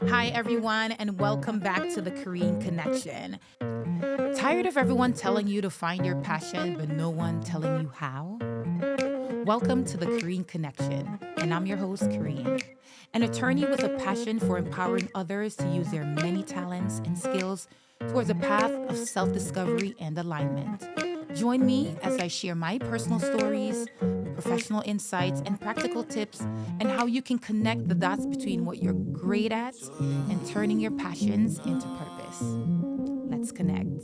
Hi, everyone, and welcome back to the Korean Connection. Tired of everyone telling you to find your passion, but no one telling you how? Welcome to the Korean Connection, and I'm your host, Korean, an attorney with a passion for empowering others to use their many talents and skills towards a path of self discovery and alignment. Join me as I share my personal stories, professional insights, and practical tips, and how you can connect the dots between what you're great at and turning your passions into purpose. Let's connect.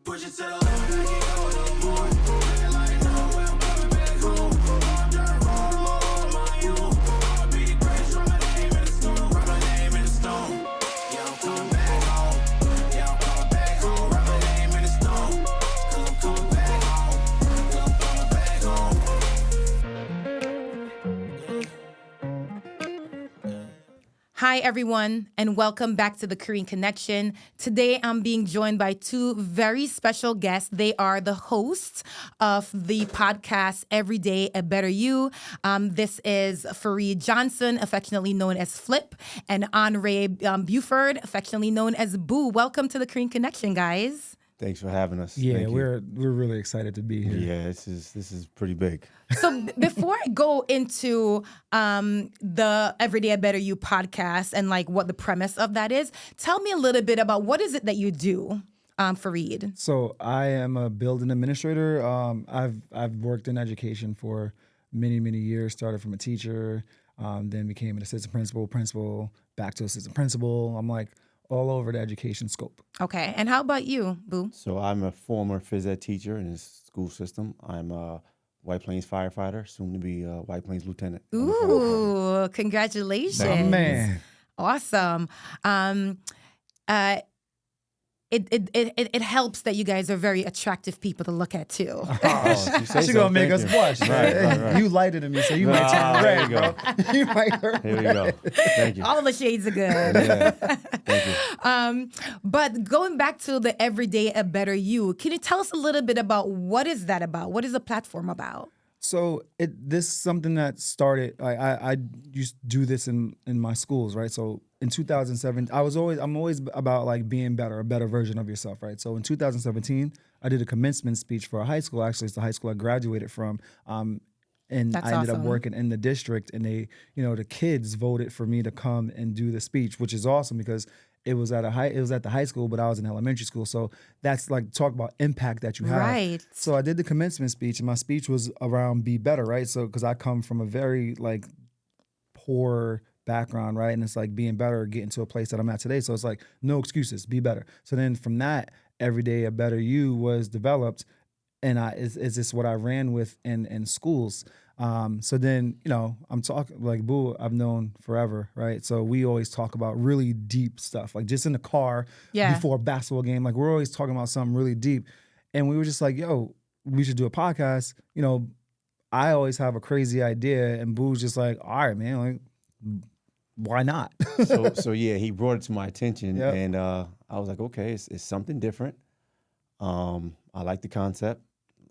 Push it to the left, back it go no more. Red light, no, I'm coming back home. I'm dirt road, all my you. I'ma be great, write my name in the stone. Write my name in the stone. Yeah, I'm coming back home. Yeah, I'm coming back home. Write my name in the stone. Cause I'm coming back home. Cause I'm coming back home. Hi, everyone, and welcome back to the Korean Connection. Today, I'm being joined by two very special guests. They are the hosts of the podcast Every Day a Better You. This is Farid Johnson, affectionately known as Flip, and Andre Buford, affectionately known as Boo. Welcome to the Korean Connection, guys. Thanks for having us. Yeah, we're really excited to be here. Yeah, this is pretty big. So before I go into the Everyday a Better You podcast and like what the premise of that is, tell me a little bit about what is it that you do, Farid? So I am a building administrator. I've worked in education for many years. Started from a teacher, then became an assistant principal, back to assistant principal. I'm like all over the education scope. Okay, and how about you, Boo? So I'm a former phys ed teacher in the school system. I'm a White Plains firefighter, soon to be a White Plains lieutenant. Ooh, congratulations. Oh, man. Awesome. It helps that you guys are very attractive people to look at too. She's gonna make us blush. Right. You lighted to me, so you might turn there red, you go. bro. You might hurt. Here we go. Thank you. All the shades are good. Yeah. Thank you. But going back to the Everyday a Better You, can you tell us a little bit about what is that about? What is the platform about? So this is something that started. I used to do this in my schools, right? So in 2007, I'm always about like being better, a better version of yourself, right? So in 2017, I did a commencement speech for a high school. Actually, it's the high school I graduated from. And That's I ended awesome. up working in the district, and they, the kids voted for me to come and do the speech, which is awesome because it was at the high school, but I was in elementary school. So that's like talk about impact that you have. Right. So I did the commencement speech, and my speech was around be better, right? So because I come from a very like poor background, right? And it's like being better, getting to a place that I'm at today. So it's like no excuses, be better. So then from that, Every Day a Better You was developed, and it's just what I ran with in schools. So then, I'm talking like Boo, I've known forever, right? So we always talk about really deep stuff, like just in the car before a basketball game. Like we're always talking about something really deep. And we were just like, yo, we should do a podcast. I always have a crazy idea, and Boo's just like, all right, man, like, why not? So yeah, he brought it to my attention, Yep. and I was like, okay, it's something different. I like the concept.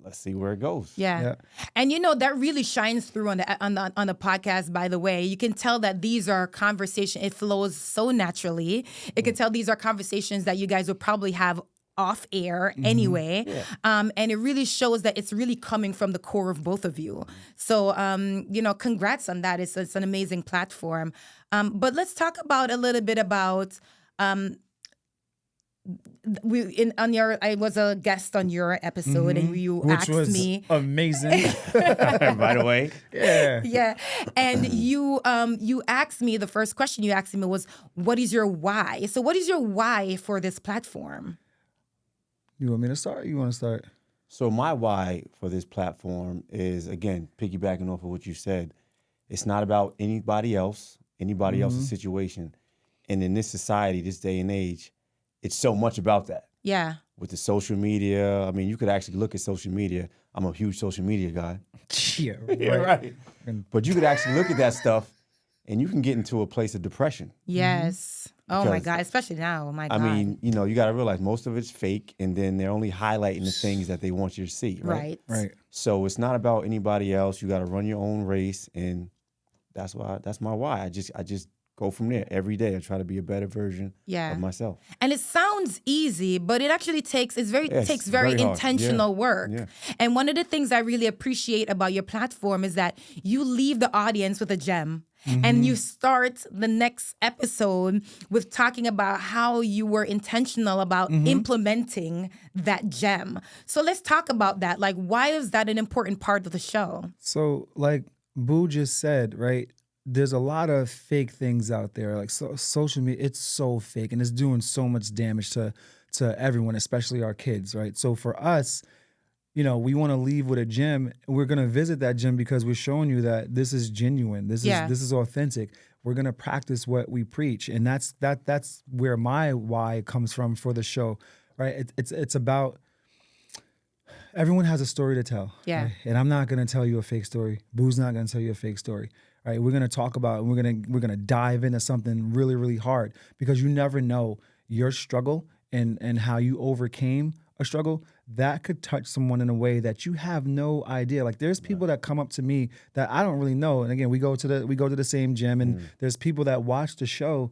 Let's see where it goes. Yeah. And that really shines through on the podcast, by the way. You can tell that these are conversations, it flows so naturally. You can tell these are conversations that you guys will probably have off air anyway. Yeah. And it really shows that it's really coming from the core of both of you. So, congrats on that. It's an amazing platform. But let's talk about a little bit about I was a guest on your episode, and you Which asked was me amazing. By the way. Yeah. yeah, and you asked me, the first question you asked me was, what is your why? So what is your why for this platform? You want me to start? You want to start? So my why for this platform is, again, piggybacking off of what you said. It's not about anybody else's situation. And in this society, this day and age, it's so much about that. Yeah. With the social media, I mean, you could actually look at social media. I'm a huge social media guy. Yeah, Right. But you could actually look at that stuff, and you can get into a place of depression. Yes. Oh my Because, God, especially now. Oh my God. I mean, you got to realize most of it's fake, and then they're only highlighting the things that they want you to see, right? Right. Right. So it's not about anybody else. You got to run your own race, and that's my why. I just go from there every day. I try to be a better version of myself. And it sounds easy, but it actually takes very very hard. intentional work. Yeah. And one of the things I really appreciate about your platform is that you leave the audience with a gem. And you start the next episode with talking about how you were intentional about implementing that gem. So let's talk about that. Like, why is that an important part of the show? So like Boo just said, right? There's a lot of fake things out there. Like social media, it's so fake and it's doing so much damage to everyone, especially our kids, right? So for us, you know, we want to leave with a gym. We're going to visit that gym because we're showing you that this is genuine. This is authentic. We're going to practice what we preach. And that's where my why comes from for the show, right? It's about, everyone has a story to tell. Yeah. Right? And I'm not going to tell you a fake story. Boo's not going to tell you a fake story. Right? We're going to talk about, we're going to dive into something really, really hard, because you never know your struggle and how you overcame a struggle that could touch someone in a way that you have no idea. Like there's people that come up to me that I don't really know. And again, we go to the same gym, and there's people that watch the show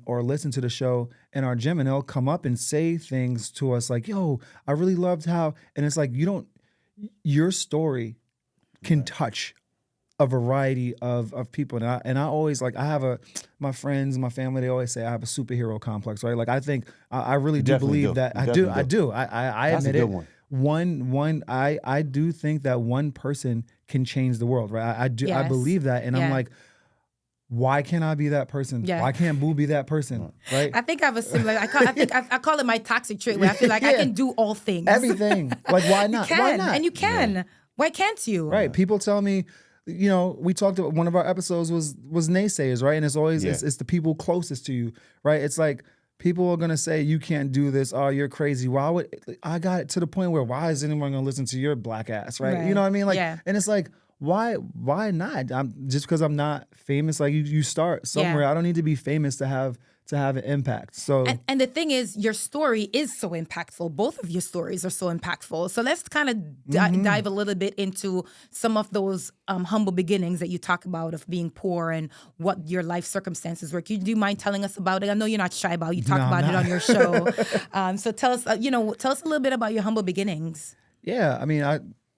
or listen to the show in our gym, and they'll come up and say things to us like, yo, I really loved how, and it's like, your story can touch a variety of people. And I always, like, I have my friends, my family, they always say I have a superhero complex, right? Like I think I really do believe that. I do. I admit it. I do think that one person can change the world, right? I do. I believe that. And I'm like, why can't I be that person? Yeah. Why can't Boo be that person? Right? I think I have a similar, I call it my toxic trait, where I feel like I can do all things. Everything. Like, why not? You can, why not? and you can. Yeah. Why can't you? Right. People tell me, you know, we talked about, one of our episodes was naysayers, right? And it's always, it's the people closest to you, right? It's like, people are going to say, you can't do this. Oh, you're crazy. I got it to the point where, why is anyone going to listen to your black ass, right? You know what I mean? Like, and it's like, why not? Just because I'm not famous, like you start somewhere. I don't need to be famous to have an impact. So and the thing is, your story is so impactful. Both of your stories are so impactful. So let's kind of dive a little bit into some of those humble beginnings that you talk about, of being poor and what your life circumstances were. Do you mind telling us about it? I know you're not shy about it. You talk about it on your show. So tell us a little bit about your humble beginnings. Yeah, I mean,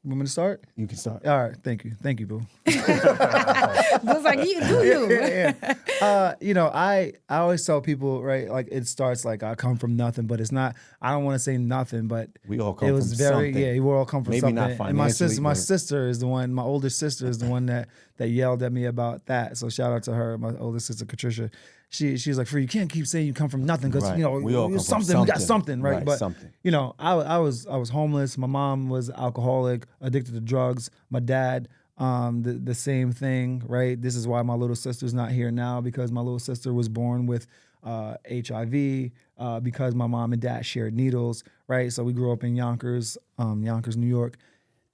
want me to start? You can start. All right, thank you, Boo. Boo's like, you do you. Yeah. You know, I always tell people, right? Like, it starts like, I come from nothing, but it's not. I don't want to say nothing, but we all come from something. Yeah, we all come from maybe something. Not financially, and my sister is the one. My older sister is the one that yelled at me about that. So shout out to her, my older sister Patricia. She's like, Farid, you can't keep saying you come from nothing, because you know we all come something. We got something, right? But something. You know, I was homeless. My mom was alcoholic, addicted to drugs. My dad, the same thing, right? This is why my little sister's not here now, because my little sister was born with HIV, because my mom and dad shared needles, right? So we grew up in Yonkers, New York,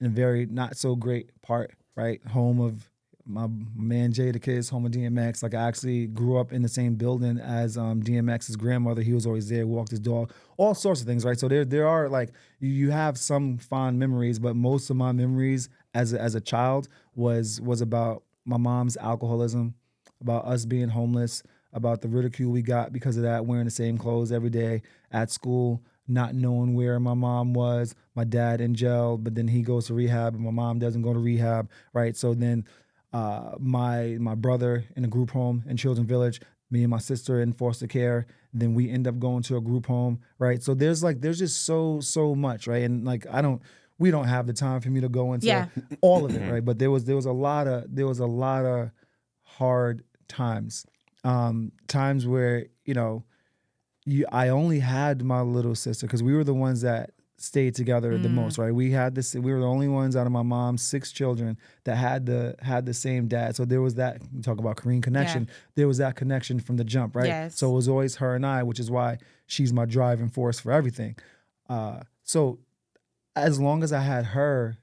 in a very not so great part, right? Home of my man Jay the Kid's, home of DMX. Like, I actually grew up in the same building as DMX's grandmother. He was always there, walked his dog, all sorts of things, right? So there are, like, you have some fond memories, but most of my memories as a child was about my mom's alcoholism, about us being homeless, about the ridicule we got because of that, wearing the same clothes every day at school, not knowing where my mom was, my dad in jail, but then he goes to rehab and my mom doesn't go to rehab, right? So then my brother in a group home in Children's Village, me and my sister in foster care, then we end up going to a group home, right? So there's just so much, right? And like, we don't have the time for me to go into all of it, right? But there was a lot of hard times, times where, you know, I only had my little sister, because we were the ones that stayed together the most, right? We were the only ones out of my mom's 6 children that had the same dad. So there was that, you talk about Korean connection, there was that connection from the jump, right? Yes. So it was always her and I, which is why she's my driving force for everything. So as long as I had her,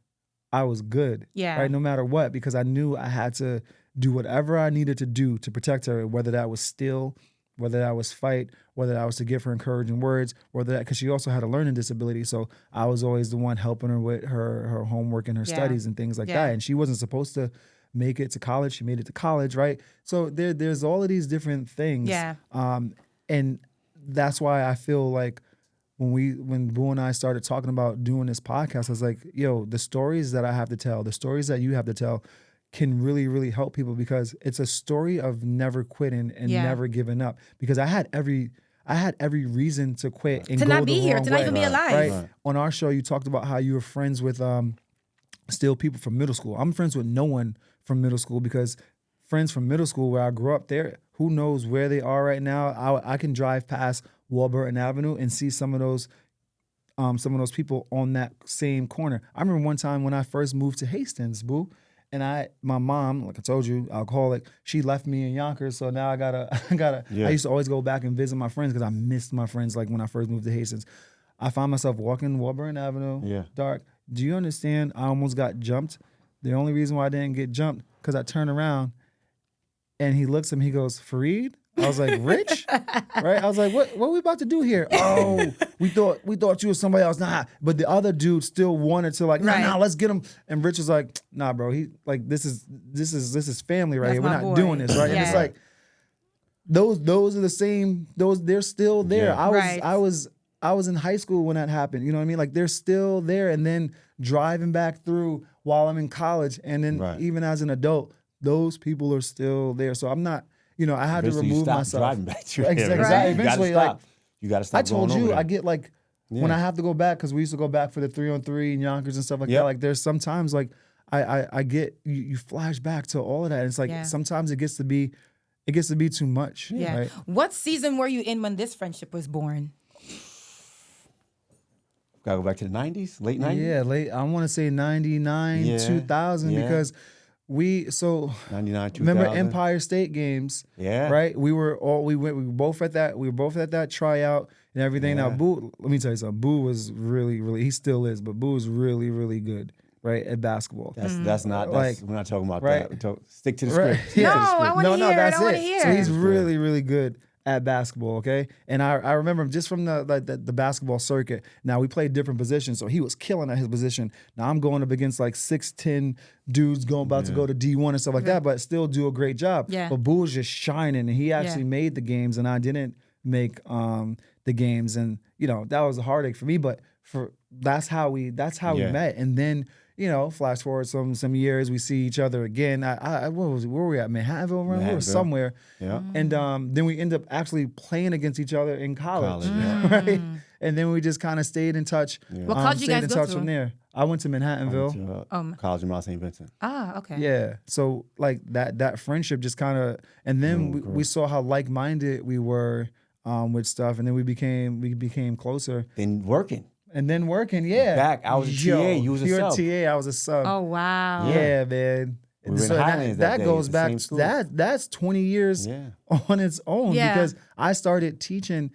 I was good, right? No matter what, because I knew I had to do whatever I needed to do to protect her, whether that was steal, whether that was fight, whether that was to give her encouraging words, whether that, because she also had a learning disability. So I was always the one helping her with her homework and her studies and things like that. And she wasn't supposed to make it to college. She made it to college, right? So there's all of these different things. Yeah. And that's why I feel like when Boo and I started talking about doing this podcast, I was like, yo, the stories that I have to tell, the stories that you have to tell can really, really help people, because it's a story of never quitting and never giving up. Because I had every reason to quit and To go not the be here, wrong to not way, even be alive. Right? On our show, you talked about how you were friends with still people from middle school. I'm friends with no one from middle school, because friends from middle school where I grew up there, who knows where they are right now. I can drive past Warburton Avenue and see some of those people on that same corner. I remember one time when I first moved to Hastings, Boo, and my mom, like I told you, alcoholic, she left me in Yonkers, so now I gotta. I used to always go back and visit my friends because I missed my friends. Like when I first moved to Hastings, I found myself walking Warburton Avenue, dark. Do you understand? I almost got jumped. The only reason why I didn't get jumped because I turned around, and he looks at me. He goes, "Farid." I was like, "Rich?" Right? I was like, "What are we about to do here?" Oh, we thought you was somebody else. Nah, but the other dude still wanted to like, nah, let's get him. And Rich was like, "Nah, bro. He like this is family right That's here. We're my not boy. doing this, right?" Yeah. And it's like those are the same. They're still there. Yeah. I was in high school when that happened. You know what I mean? Like they're still there. And then driving back through while I'm in college, and then even as an adult, those people are still there. So I'm not. I had to remove myself. Driving back to Exactly. Right. Eventually, you got to stop. I told going you, over there. I get like when I have to go back, because we used to go back for the 3-on-3 in Yonkers and stuff like that. Like there's sometimes like I get you flash back to all of that. And it's like sometimes it gets to be too much. Yeah. Right? What season were you in when this friendship was born? Gotta go back to the 90s, late 90s. Yeah, late. I want to say 99, 2000, because we 99, 2000. remember Empire State Games. Yeah. Right. We were both at that tryout and everything. Now, Boo, let me tell you something. Boo was really, really. He still is, but Boo was really, really good. Right, at basketball. That's not like we're not talking about right. that. Stick to the script. Right. No, I want to hear. I that's don't want it. to hear. So he's really, really good at basketball, okay? And I remember him just from the basketball circuit. Now, we played different positions, so he was killing at his position. Now, I'm going up against like 6'10" dudes about to go to D1 and stuff like that, but still do a great job. Yeah. But Boo was just shining, and he actually made the games, and I didn't make the games. And, that was a heartache for me, but that's how we met. And then, flash forward some years, we see each other again. Where were we at? Manhattanville? We were somewhere. Yeah. And then we end up actually playing against each other in college. College, Right? And then we just kind of stayed in touch. What college you guys stayed in go touch to? from there. I went to Manhattanville. College of Mount St. Vincent. Ah, okay. Yeah. So like that friendship just kind of, and then we saw how like-minded we were with stuff, and then we became closer. Then working. And then working, yeah. I was a TA, you was a you're sub. TA, I was a sub. Oh, wow. Yeah, man. We were in So Highlands that that day, goes the back. same school. That's 20 years on its own, Yeah. because I started teaching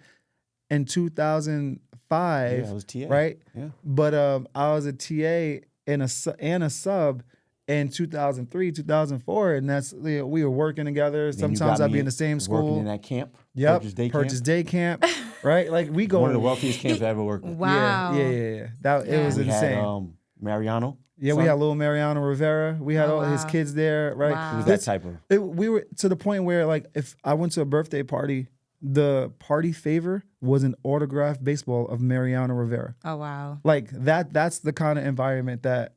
in 2005. Yeah, I was TA. Right? Yeah. But I was a TA and a sub in 2003, 2004, and that's we were working together. Then you Sometimes got I'd be me in the same Working school. in that camp. Yep. Purchase day camp. Day camp. Right? Like we go. One of the wealthiest camps I ever worked with. Wow. Yeah. It was We insane. had Mariano. Yeah, we had little Mariano Rivera. We had all his kids there, right? Wow. It was that type of. We were to the point where, like, if I went to a birthday party, the party favor was an autographed baseball of Mariano Rivera. Oh, wow. Like that's the kind of environment that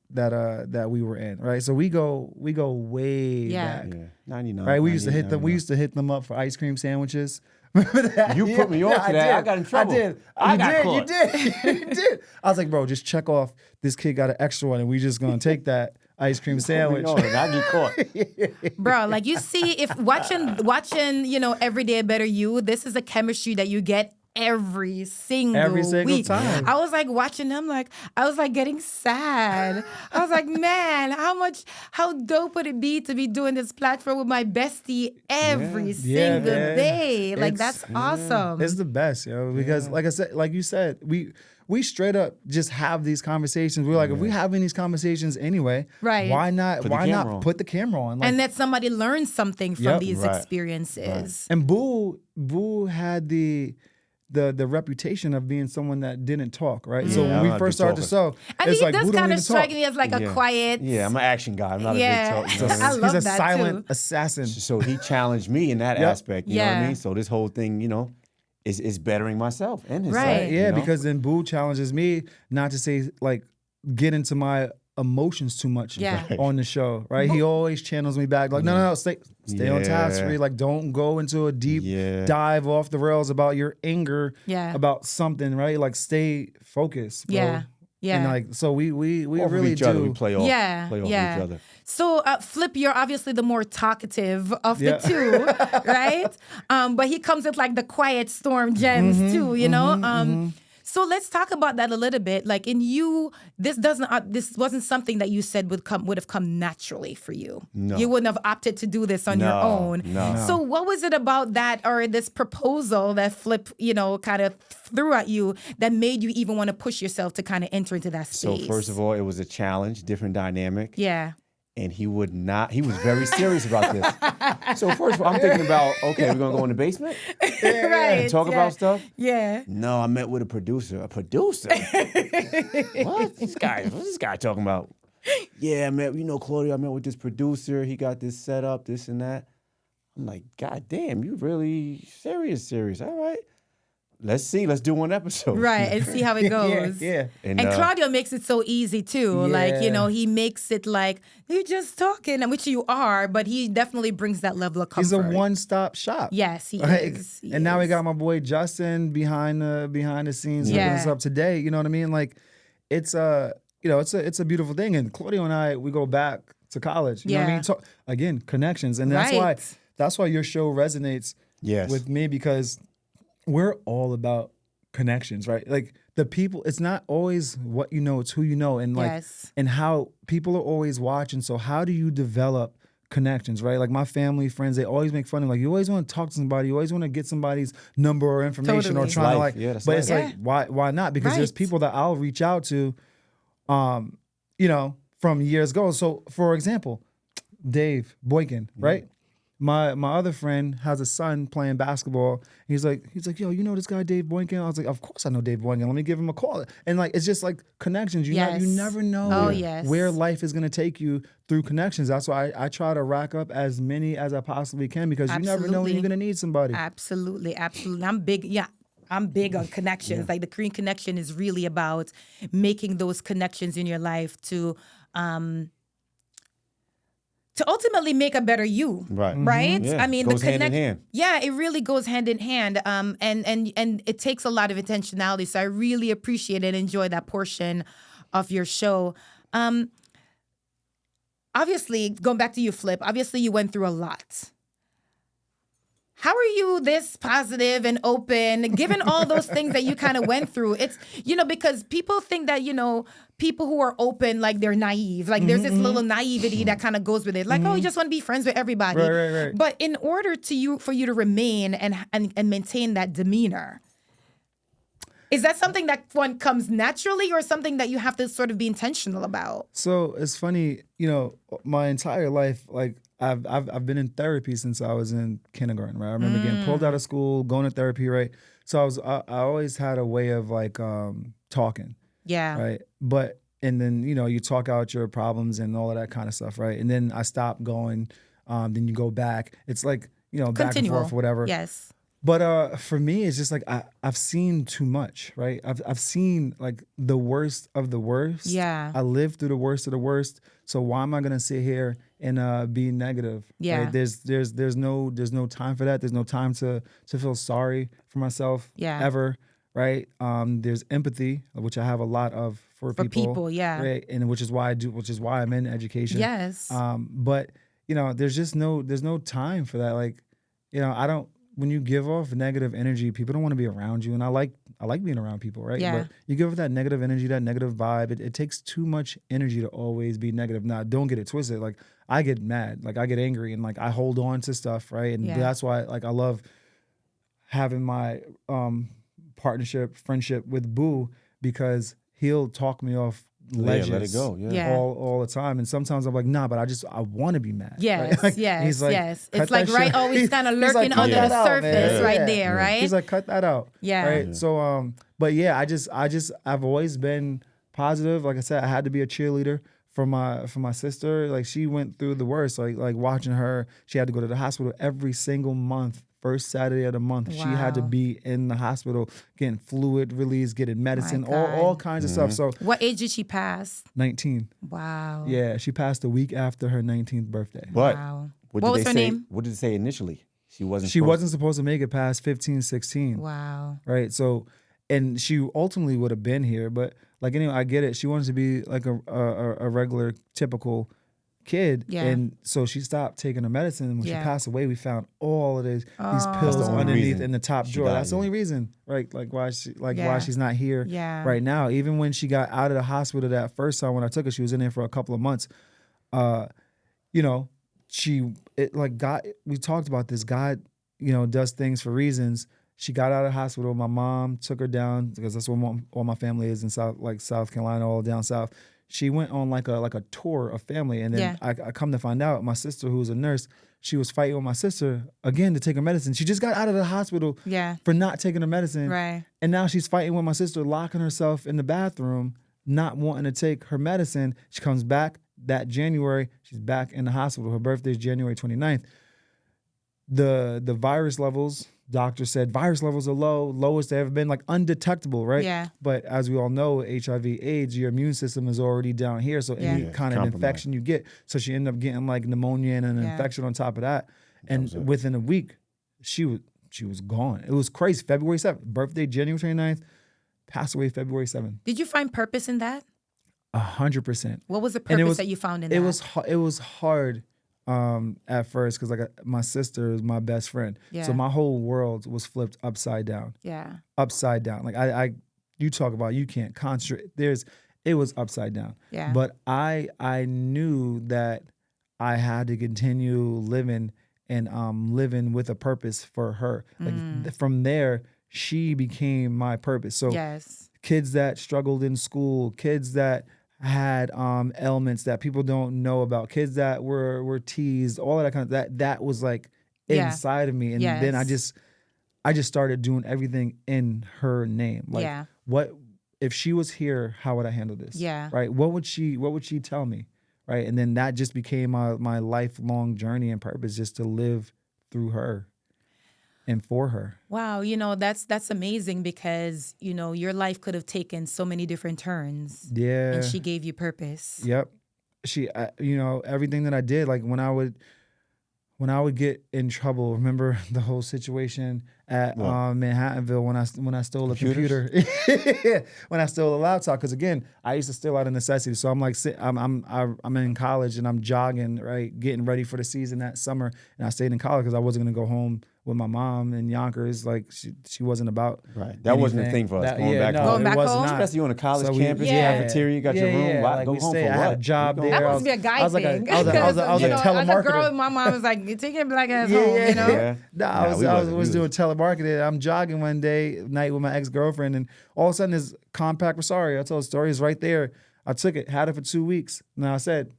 we were in, right? So we go way back. Yeah, 99. Right? We used to hit 98, them. We 99. used to hit them up for ice cream sandwiches. Remember that? You put me on to that. I got in trouble. I did. I got caught. You did. You did. I was like, bro, just check off. This kid got an extra one, and we just gonna take that ice cream sandwich. No, I get caught. Bro, like you see, if watching, Every Day Better You, this is a chemistry that you get every single week. time. I was like watching them, I was like getting sad. I was like, man, how dope would it be to be doing this platform with my bestie every single day? Like that's awesome. It's the best, because like I said, like you said, we straight up just have these conversations. We're like, if we're having these conversations anyway, right? Why not put the camera on? Like, and let somebody learn something from these Right. experiences. and Boo had the the reputation of being someone that didn't talk, right? So Yeah, when I'm we not a first good started the show, I mean, it's he like, does Boo don't kind of even strike talk. me as like a quiet. Yeah, I'm an action guy. I'm not Yeah. a big talk. You know what I I mean? love He's a that silent too. assassin. So he challenged me in that Yep. aspect. You know what I Yeah. mean? So this whole thing, is bettering myself and his Right. self, Yeah, because then Boo challenges me not to say like get into my emotions too much Yeah. on the show, right? He always channels me back like, no, stay on task, Yeah. Farid. Like, don't go into a deep Yeah. dive off the rails about your anger Yeah. about something, right? Like, stay focused, bro. Yeah. Yeah. And like, so we off really of each other. do. We play off Yeah, of yeah. each other. So, Flip, you're obviously the more talkative of Yeah. the two, right? But he comes with like the quiet storm gems too, you know? So let's talk about that a little bit. Like in you, this wasn't something that you said would have come naturally for you. No. You wouldn't have opted to do this on your own. No. So what was it about that or this proposal that Flip, kind of threw at you that made you even want to push yourself to kind of enter into that So space? first of all, it was a challenge, different dynamic. Yeah. And he was very serious about this. So first of all, I'm thinking about, okay, we're gonna go in the basement Right. and talk about stuff. Yeah. No, I met with a producer. A producer? What's this guy talking about? Yeah, I met, Claudio, I met with this producer. He got this set up, this and that. I'm like, God damn, you really serious. All right. Let's see. Let's do one episode. Right, and see how it goes. Yeah. And Claudio makes it so easy too. Like, he makes it like you're just talking, and which you are, but he definitely brings that level of comfort. He's a one-stop shop. Yes, he Like, is. He and now we is. got my boy Justin behind the scenes hooking us up today. You know what I mean? Like, it's it's a beautiful thing. And Claudio and I, we go back to college. You know what I mean? Again, connections, and that's why your show resonates with me, because we're all about connections, right? Like the people, it's not always what you know, it's who you know, and like and how people are always watching. So how do you develop connections, right? Like my family, friends, they always make fun of like, you always want to talk to somebody, you always want to get somebody's number or information or trying to like, but it's like why not? Because there's people that I'll reach out to, from years ago. So for example, Dave Boykin, right? My other friend has a son playing basketball. He's like, yo, you know this guy Dave Boykin? I was like, of course I know Dave Boykin. Let me give him a call. And like, it's just like connections. You never know where life is gonna take you through connections. That's why I try to rack up as many as I possibly can, because you never know when you're gonna need somebody. Absolutely. I'm big on connections. Like the Korean connection is really about making those connections in your life to ultimately make a better you, right? Yeah. I mean, goes hand in hand. Yeah, it really goes hand in hand. And it takes a lot of intentionality. So I really appreciate and enjoy that portion of your show. Obviously, going back to you, Flip. Obviously, you went through a lot. How are you this positive and open, given all those things that you kind of went through? It's, because people think that, people who are open, like they're naive. Like there's this little naivety that kind of goes with it. Like, oh, you just want to be friends with everybody. Right. But in order for you to remain and maintain that demeanor, is that something that one comes naturally or something that you have to sort of be intentional about? So it's funny, my entire life, like I've been in therapy since I was in kindergarten, right? I remember getting pulled out of school, going to therapy, right? So I always had a way of like talking. Yeah. Right. But, and then, you talk out your problems and all of that kind of stuff. Right. And then I stopped going. Then you go back. It's like, back and forth, whatever. Yes. But for me, it's just like I've seen too much, right? I've seen like the worst of the worst. Yeah. I lived through the worst of the worst. So why am I gonna sit here and be negative? Yeah. Right? There's no time for that. There's no time to feel sorry for myself. Yeah. Ever. Right. There's empathy, which I have a lot of for people. Yeah. Right. And which is why I'm in education. Yes. But there's no time for that. Like, I don't. When you give off negative energy, people don't want to be around you. And I like being around people, right? Yeah. But you give off that negative energy, that negative vibe. It takes too much energy to always be negative. Now, don't get it twisted. Like, I get mad. Like, I get angry. And, like, I hold on to stuff, right? And that's why, like, I love having my friendship with Boo, because he'll talk me off ledges. let it go. Yeah. Yeah. All the time. And sometimes I'm like, nah, but I want to be mad. Yes, Like, yes, he's like, yes. cut It's like that right, shit. always kind of He's like, lurking cut under that the out, surface, man. right Yeah. there, right? He's like, cut that out. Yeah. Right. So, but yeah, I've always been positive. Like I said, I had to be a cheerleader for my sister. Like she went through the worst. Like watching her, she had to go to the hospital every single month. First Saturday of the month, she had to Wow. be in the hospital getting fluid release, getting medicine, God. all kinds of stuff. So What age did she pass? 19. Wow. Yeah, she passed a week after her 19th birthday. But Wow. what What did was they her say? name? What did it say initially? She wasn't. She wasn't supposed to make it past 15, 16. Wow. Right. So, and she ultimately would have been here, but like anyway, I get it. She wanted to be like a regular, typical kid, Yeah. and so she stopped taking her medicine. And when Yeah. she passed away, we found all of these Oh. pills That's the only underneath reason in the top she drawer. died, That's the yeah. only reason, right? Like why Yeah. she's not here Yeah. right now. Even when she got out of the hospital that first time when I took her, she was in there for a couple of months. You know, we talked about this. God, does things for reasons. She got out of the hospital. My mom took her down because that's where all my family is in South Carolina, all down south. She went on like a tour of family, and then Yeah. I come to find out my sister, who was a nurse, she was fighting with my sister again to take her medicine. She just got out of the hospital Yeah. for not taking her medicine, Right. and now she's fighting with my sister, locking herself in the bathroom, not wanting to take her medicine. She comes back that January. She's back in the hospital. Her birthday is January 29th. The virus levels, doctor said virus levels are low, lowest they've ever been, like undetectable, right? Yeah. But as we all know, HIV, AIDS, your immune system is already down here. So any Yeah. kind of Compromised. infection you get. So she ended up getting like pneumonia and an Yeah. infection on top of that. And was it. within a week, she was gone. It was crazy. February 7th, birthday January 29th, passed away February 7th. Did you find purpose in that? 100%. What was the And it purpose was- that you found in It that? was hard at first because my sister is my best friend. Yeah. So my whole world was flipped upside down. Yeah. Upside down. Like you talk about you can't concentrate. It was upside down. Yeah. But I knew that I had to continue living and living with a purpose for her. Like from there, she became my purpose. So Yes. kids that struggled in school, kids that had ailments that people don't know about, kids that were teased, all of that kind of that was like Yeah. inside of me. And then I Yes. just started doing everything in her name. Like Yeah. what if she was here, how would I handle this? Yeah. Right? What would she tell me? Right? And then that just became my lifelong journey and purpose, just to live through her and for her. Wow, that's amazing because, your life could have taken so many different turns. Yeah. And she gave you purpose. Yep. Everything that I did, like when I would get in trouble, remember the whole situation at What? Manhattanville when I stole a Computers? computer, when I stole a laptop. Because again, I used to steal out of necessity. So I'm like, I'm in college and I'm jogging, right, getting ready for the season that summer, and I stayed in college because I wasn't gonna go home with my mom in Yonkers. Like she wasn't about Right. That wasn't a anything. thing for us. That- Going yeah, back no, home. Going it back was home? not. Especially on a college So campus, Yeah. cafeteria, you got your room. Why Like go we home stay, for I had what? a job You there. go- That I must was- be a guy I was like a- thing. I was a Because, telemarketer. As a girl, my mom was like, "You take your black ass Yeah, home," yeah, you know? Yeah. No, Nah, I we was wasn't. doing telemarketing. I'm jogging one night with my ex-girlfriend, and all of a sudden this compact Rosario, I told the story, is right there. I took it, had it for 2 weeks. Now I said,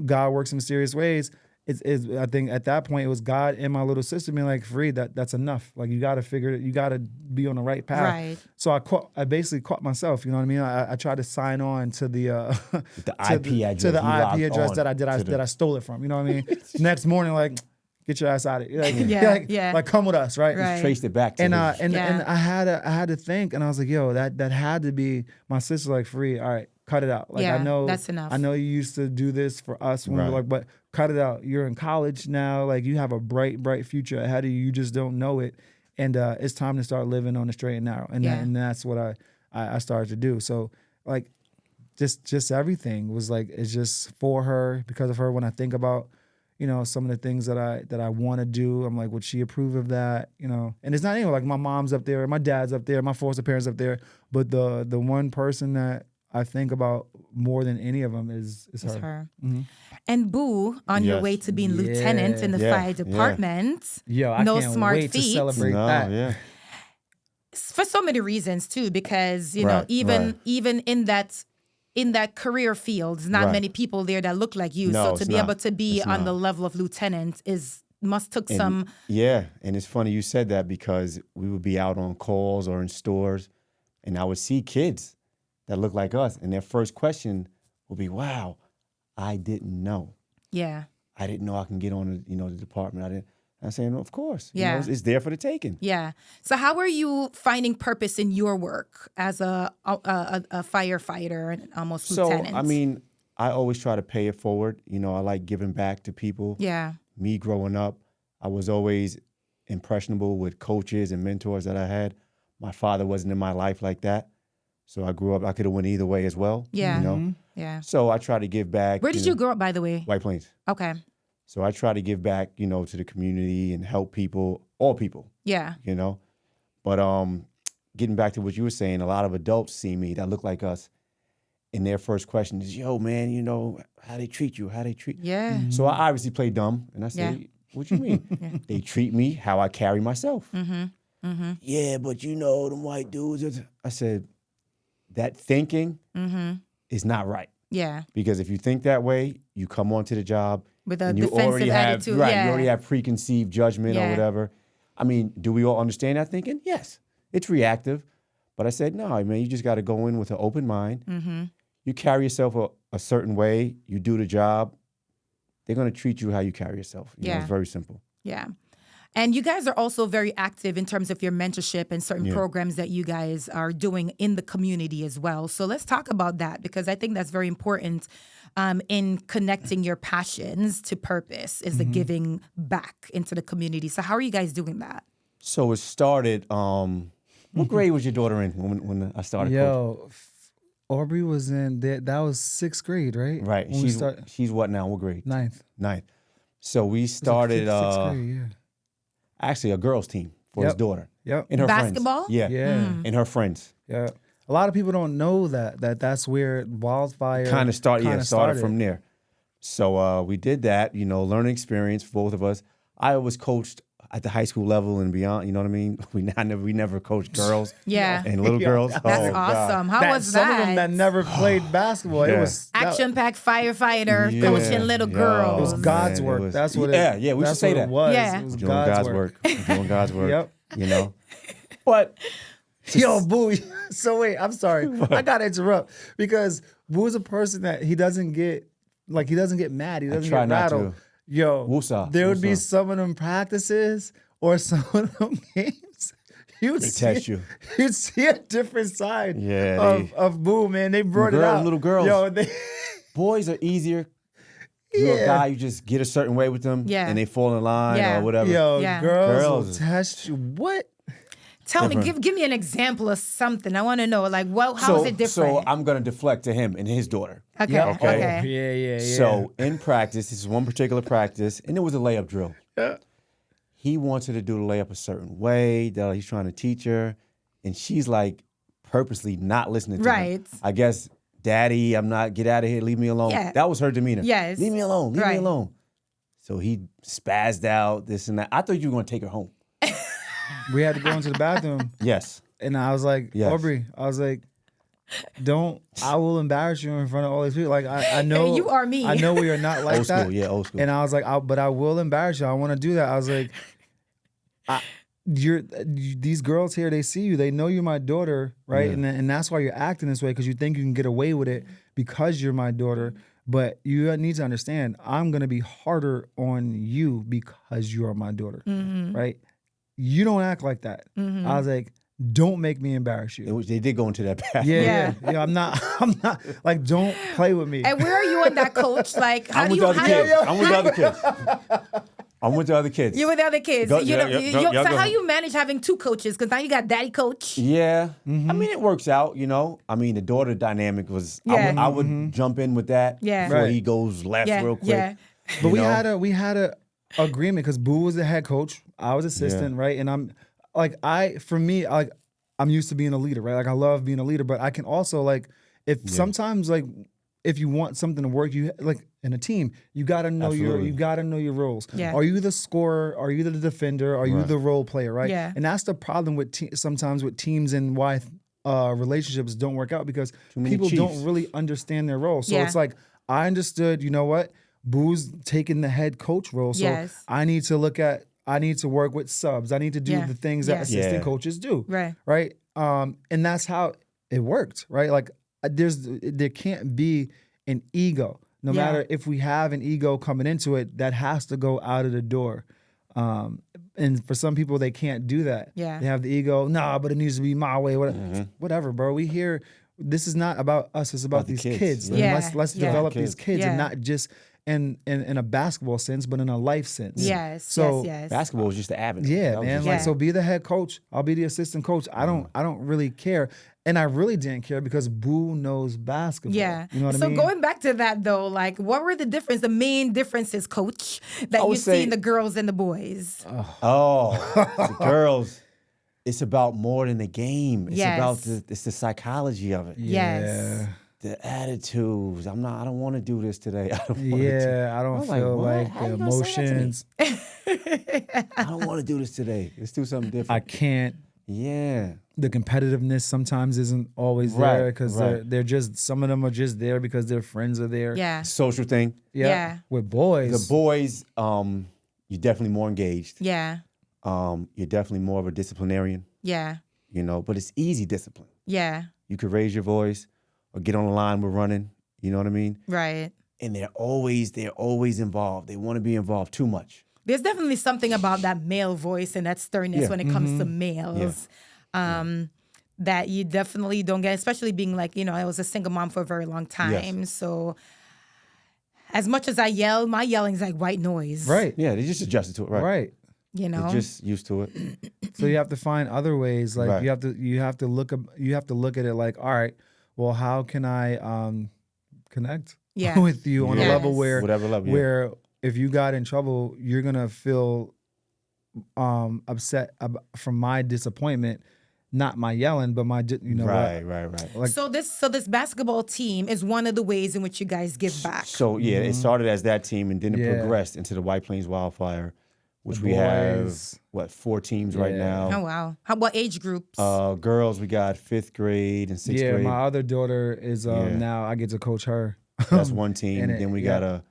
God works in mysterious ways. I think at that point it was God and my little sister being like, Farid, that's enough. Like you got to figure it. You got to be on the right path. Right. So I basically caught myself. You know what I mean? I tried to sign on to the IP address. to the you logged IP address on that to I stole it from. You know what I mean? Next morning, like, get your ass out of here. Like, Yeah. like come with us, right? Right. Traced it back to And his- and Yeah. I had to think, and I was like, yo, that had to be my sister. Like, Farid, all right, cut it out. Like, Yeah, I know that's enough. I know you used to do this for us when we were Right. like, but cut it out. You're in college now. Like, you have a bright future ahead of you. You just don't know it, and it's time to start living on the straight and narrow. And Yeah. and that's what I started to do. So like, just everything was like, it's just for her, because of her. When I think about, some of the things that I want to do, I'm like, would she approve of that? And it's not even like my mom's up there, my dad's up there, my foster parents up there, but the one person that I think about more than any of them is It's her. her. Mm-hmm. And Boo, on your Yes. way to being lieutenant in the Yeah. fire department, Yo, I no can't smart wait feet. to celebrate No, that. yeah. for so many reasons too, because Right, even right. even in that in that career field, there's not Right. many people there that look like you. No, So it's to be not. able to be It's on not. the level of lieutenant must took And some. yeah, and it's funny you said that because we would be out on calls or in stores, and I would see kids that look like us, and their first question would be, "Wow, I didn't know. Yeah. I didn't know I can get on the department. I didn't." I'm saying, of course, Yeah. it's there for the taking. Yeah. So how are you finding purpose in your work as a firefighter and almost So lieutenant? I mean, I always try to pay it forward. I like giving back to people. Yeah. Me growing up, I was always impressionable with coaches and mentors that I had. My father wasn't in my life like that. So I grew up, I could have went either way as well. Yeah. Yeah. So I try to give back. Where did you grow up, by the way? White Plains. Okay. So I try to give back, to the community and help people, all people, Yeah. But getting back to what you were saying, a lot of adults see me that look like us, and their first question is, "Yo, man, how they treat you? How they treat?" Yeah. So I obviously play dumb, and I say, Yeah. "What you mean? They treat me how I carry myself." Yeah, but them white dudes. I said, that thinking is not right. Yeah. Because if you think that way, you come onto the job With a and you defensive already have attitude. right. Yeah. You already have preconceived judgment Yeah. or whatever. I mean, do we all understand that thinking? Yes, it's reactive. But I said, no, man, you just got to go in with an open mind. Mm-hmm. You carry yourself a certain way. You do the job. They're going to treat you how you carry yourself. Yeah. It's very simple. Yeah. And you guys are also very active in terms of your mentorship and certain programs that you guys are doing in the community as well. So let's talk about that, because I think that's very important in connecting your passions to purpose, is the giving back into the community. So how are you guys doing that? So it started, what grade was your daughter in when I started coaching? Yo, Aubrey was in that was 6th grade, right? Right. When we She's what now? What grade? 9th. Ninth. So we started Sixth grade, yeah. actually a girls team for his daughter. Yep. And her Basketball? friends. Yeah. Yeah. And her friends. Yeah. A lot of people don't know that's where wildfire Kind of started from there. So we did that, learning experience for both of us. I was coached at the high school level and beyond, you know what I mean? We never coached girls Yeah. and little girls. That's Oh, God. awesome. How was that? Some of them that never played basketball. Yeah. It was Action-packed firefighter Yeah. coaching little Yo. girls. It was God's Man, work. it was- That's what Yeah, we should that's say what that. It was. Yeah. It was Doing God's work. Doing God's work. Yep. But Yo, Boo. So wait, I'm sorry. I gotta interrupt because Boo's a person that he doesn't get mad. He doesn't try get not rattled. to. Yo, Woosah, there would be woosah. some of them practices or some of them games. You'd test you. You'd see a different side Yeah, of Boo, man. They brought it girls, out. little girls. Yo, they, boys are easier. You're a guy, you just get a certain way with them Yeah. and they fall in line Yeah. or whatever. yo, Yeah. girls will Girls. test you. What? Tell me, give me an example of something. I want to know, like, how is it different? So I'm going to deflect to him and his daughter. Okay, Yeah. okay. Oh, yeah. So in practice, this is one particular practice, and it was a layup drill. Yeah. He wants her to do the layup a certain way that he's trying to teach her, and she's like purposely not listening to him. Right. I guess, Daddy, get out of here, leave me alone. Yeah. That was her demeanor. Yes. Leave me alone, leave me Right. alone. So he spazzed out, this and that. I thought you were going to take her home. We had to go into the bathroom. Yes. And I was like, Yes. Aubrey, I will embarrass you in front of all these people. Like, I know. You are me. I know we are not like Old that. school, yeah, old school. And I was like, but I will embarrass you. I want to do that. I was like, these girls here, they see you. They know you're my daughter, right? Yeah. And that's why you're acting this way, because you think you can get away with it because you're my daughter. But you need to understand, I'm going to be harder on you because you are my daughter, right? You don't act like that. I was like, don't make me embarrass you. They did go into that bathroom. Yeah. I'm not like, don't play with me. And where are you on that, coach? Like, how I'm do with you? the other kids. I'm with the other kids. I'm with the other kids. You with the other kids. Go- You yeah, know, yeah, you- go- you- yeah, so go how ahead. you manage having two coaches? Because now you got daddy coach. Yeah. I mean, it works out, I mean, the daughter dynamic was, Yeah. I would jump in with that Yeah. before Right. he goes left Yeah, real quick. yeah. But we know? had a agreement because Boo was the head coach, I was assistant, right? And I'm like, I'm used to being a leader, right? Like, I love being a leader, but I can also, like, sometimes, like, if you want something to work, you like in a team, you gotta know your roles. Yeah. Are you the scorer? Are you the defender? Are you the role player? Right. Yeah. And that's the problem with sometimes with teams and why relationships don't work out because many people chiefs. don't really understand their role. So Yeah. it's like, I understood, you know what? Boo's taking the head coach role. So Yes. I need to work with subs. I need to do Yeah. the things that Yeah. assistant Yeah. coaches do. Right. Right. And that's how it worked. Right. Like there can't be an ego. No Yeah. matter if we have an ego coming into it, that has to go out of the door. And for some people, they can't do that. Yeah. They have the ego, nah, but it needs to be my way. Whatever, bro. We here. This is not about us. It's about the these kids. kids. Yeah. And let's Yeah. develop Kids. these kids, Yeah. and not just in a basketball sense, but in a life sense. Yes. So yes. Basketball was just the avenue. yeah, That was man. just Like, Yeah. so be the head coach. I'll be the assistant coach. I don't really care. And I really didn't care because Boo knows basketball. Yeah. You know what So I mean? going back to that though, like what were the main differences, coach, that I you would see say- in the girls and the boys? the girls. It's about more than the game. It's Yes. about it's the psychology of it. Yes. The attitudes. I don't want to do this today. I don't want to. Yeah, I don't was like, feel what? like How the you gonna say that to me? emotions. I don't want to do this today. Let's do something I different. can't. Yeah. The competitiveness sometimes isn't always Right, there because right. they're just, some of them are just there because their friends are there. Yeah. Social thing. Yeah. With boys. The boys, you're definitely more engaged. Yeah. You're definitely more of a disciplinarian, Yeah. but it's easy discipline. Yeah. You could raise your voice or get on the line with running. You know what I mean? Right. And they're always involved. They want to be involved too much. There's definitely something about that male voice and that sternness Yeah. when it comes to males. That you definitely don't get, especially being like, I was a single mom for a very long time. So as much as I yell, my yelling's like white noise. Right. Yeah, they just adjusted to it, right? Right. They're just used to it. So you have to find other ways. Like Right. you have to look at it like, all right, well, how can I connect Yeah. with you on a Yes. level where Whatever level, yeah. where if you got in trouble, you're gonna feel upset from my disappointment, not my yelling, but my Right. Like, So this basketball team is one of the ways in which you guys give back. So yeah, it started as that team, and then it Yeah. progressed into the White Plains Wildfire, which The we have boys. 4 teams right Yeah. Oh now. wow. What age groups? Girls, we got 5th grade and 6th yeah, grade. my other daughter is Yeah. now I get to coach her. That's one team. And Then we got a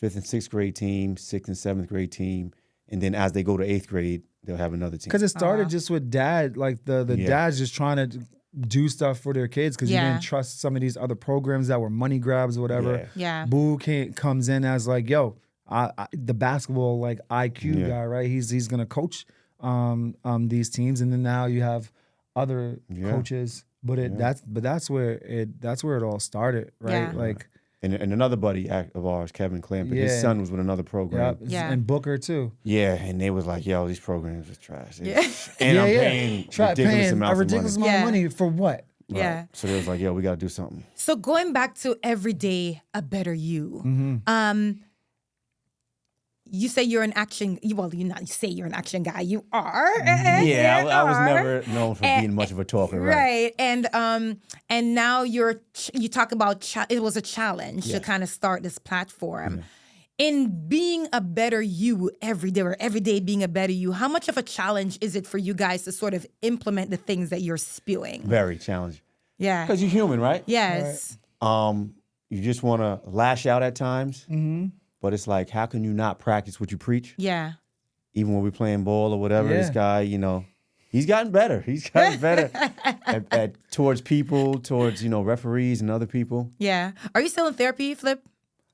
5th and 6th grade team, 6th and 7th grade team, and then as they go to 8th grade, they'll have another team. Because it started just with dad, like the Yeah. dads just trying to do stuff for their kids because Yeah. you didn't trust some of these other programs that were money grabs or whatever. Yeah. Boo comes in as like, yo, the basketball like IQ Yeah. guy, right? He's gonna coach these teams, and then now you have other Yeah. coaches. But that's where it all started, right? Yeah. Like, And another buddy of ours, Kevin Clamp, his Yeah. son was with another program. Yeah. and Booker too. Yeah, and they was like, yo, these programs are trash. Yeah. And I'm paying Try ridiculous paying amounts a ridiculous of money. amount of Yeah. money for what? Yeah. So they was like, yo, we got to do something. So going back to everyday a better you. Mm-hmm. You say you're an action. Well, you not say you're an action guy. You are. Yeah, You I was are. never known for being much of a talker, right? Right. And now you talk about it was a challenge to Yeah. kind of start this platform. In being a better you every day, or every day being a better you, how much of a challenge is it for you guys to sort of implement the things that you're spewing? Very challenging. Yeah. Because you're human, right? Yes. You just want to lash out at times, Mm-hmm. but it's like, how can you not practice what you preach? Yeah. Even when we're playing ball or whatever, Yeah. this guy, he's gotten better. He's gotten better towards people, towards, referees and other people. Yeah. Are you still in therapy, Flip?